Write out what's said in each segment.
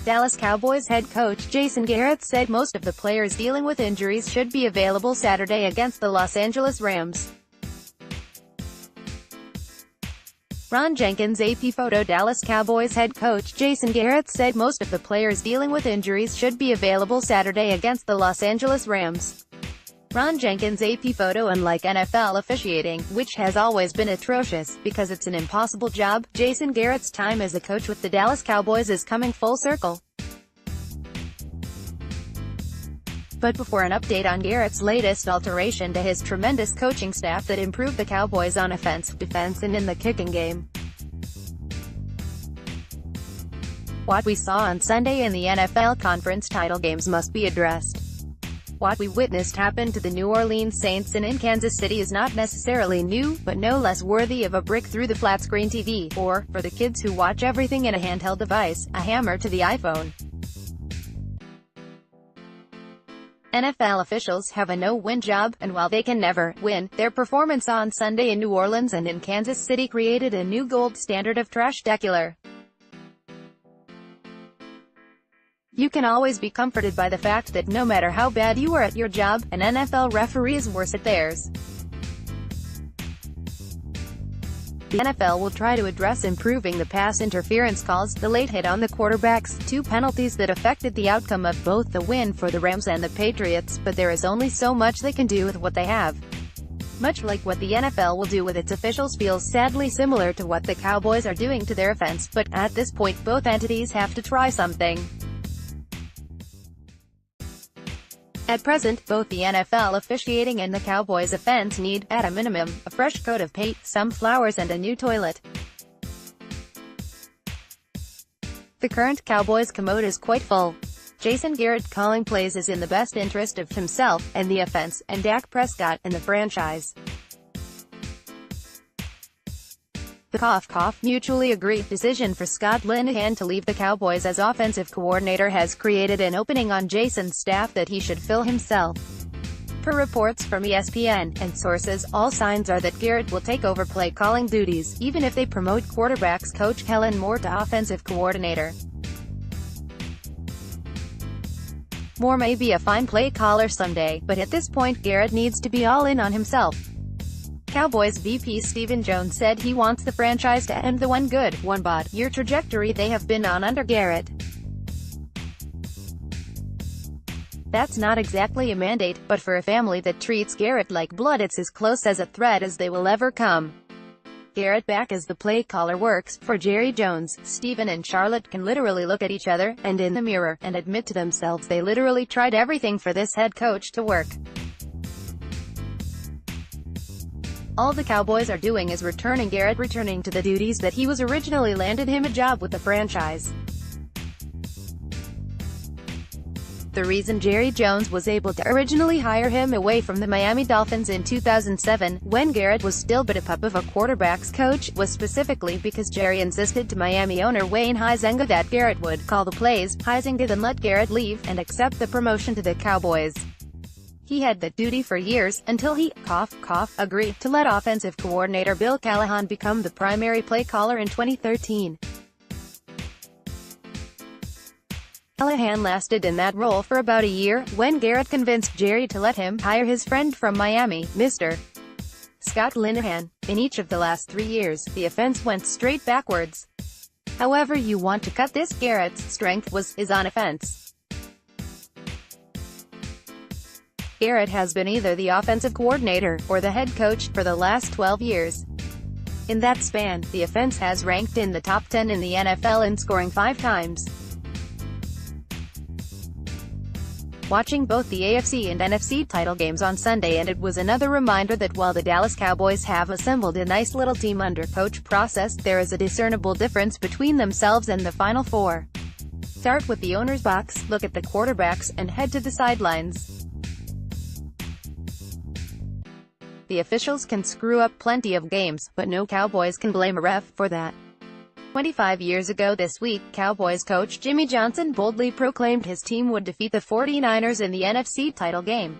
Dallas Cowboys head coach Jason Garrett said most of the players dealing with injuries should be available Saturday against the Los Angeles Rams. Ron Jenkins AP photo. Dallas Cowboys head coach Jason Garrett said most of the players dealing with injuries should be available Saturday against the Los Angeles Rams. Ron Jenkins AP photo. Unlike NFL officiating, which has always been atrocious, because it's an impossible job, Jason Garrett's time as a coach with the Dallas Cowboys is coming full circle. But before an update on Garrett's latest alteration to his tremendous coaching staff that improved the Cowboys on offense, defense and in the kicking game. What we saw on Sunday in the NFL conference title games must be addressed. What we witnessed happen to the New Orleans Saints and in Kansas City is not necessarily new, but no less worthy of a brick through the flat-screen TV, or, for the kids who watch everything in a handheld device, a hammer to the iPhone. NFL officials have a no-win job, and while they can never win, their performance on Sunday in New Orleans and in Kansas City created a new gold standard of trash-tacular. You can always be comforted by the fact that no matter how bad you are at your job, an NFL referee is worse at theirs. The NFL will try to address improving the pass interference calls, the late hit on the quarterbacks, two penalties that affected the outcome of both the win for the Rams and the Patriots, but there is only so much they can do with what they have. Much like what the NFL will do with its officials feels sadly similar to what the Cowboys are doing to their offense, but, at this point, both entities have to try something. At present, both the NFL officiating and the Cowboys offense need, at a minimum, a fresh coat of paint, some flowers and a new toilet. The current Cowboys commode is quite full. Jason Garrett calling plays is in the best interest of himself, and the offense, and Dak Prescott, and the franchise. The mutually agreed decision for Scott Linehan to leave the Cowboys as offensive coordinator has created an opening on Jason's staff that he should fill himself. Per reports from ESPN, and sources, all signs are that Garrett will take over play-calling duties, even if they promote quarterbacks coach Kellen Moore to offensive coordinator. Moore may be a fine play caller someday, but at this point Garrett needs to be all in on himself. Cowboys VP Stephen Jones said he wants the franchise to end the one good, one bad year trajectory they have been on under Garrett. That's not exactly a mandate, but for a family that treats Garrett like blood it's as close as a threat as they will ever come. Garrett back as the play caller works for Jerry Jones. Stephen and Charlotte can literally look at each other, and in the mirror, and admit to themselves they literally tried everything for this head coach to work. All the Cowboys are doing is returning to the duties that he was originally landed him a job with the franchise. The reason Jerry Jones was able to originally hire him away from the Miami Dolphins in 2007, when Garrett was still but a pup of a quarterback's coach, was specifically because Jerry insisted to Miami owner Wayne Huizenga that Garrett would call the plays. Huizenga then let Garrett leave, and accept the promotion to the Cowboys. He had that duty for years, until he, agreed to let offensive coordinator Bill Callahan become the primary play caller in 2013. Callahan lasted in that role for about a year, when Garrett convinced Jerry to let him hire his friend from Miami, Mr. Scott Linehan. In each of the last 3 years, the offense went straight backwards. However you want to cut this, Garrett's strength is on offense. Garrett has been either the offensive coordinator, or the head coach, for the last 12 years. In that span, the offense has ranked in the top 10 in the NFL in scoring 5 times. Watching both the AFC and NFC title games on Sunday, and it was another reminder that while the Dallas Cowboys have assembled a nice little team under coach process, there is a discernible difference between themselves and the Final Four. Start with the owner's box, look at the quarterbacks, and head to the sidelines. The officials can screw up plenty of games, but no Cowboys can blame a ref for that. 25 years ago this week, Cowboys coach Jimmy Johnson boldly proclaimed his team would defeat the 49ers in the NFC title game.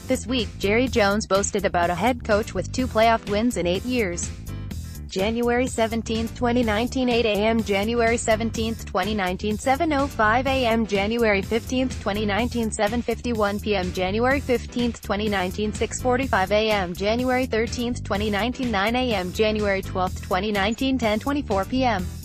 This week, Jerry Jones boasted about a head coach with 2 playoff wins in 8 years. January 17, 2019 8 a.m. January 17, 2019 7:05 a.m. January 15, 2019 7:51 p.m. January 15, 2019 6:45 a.m. January 13, 2019 9 a.m. January 12, 2019 10:24 p.m.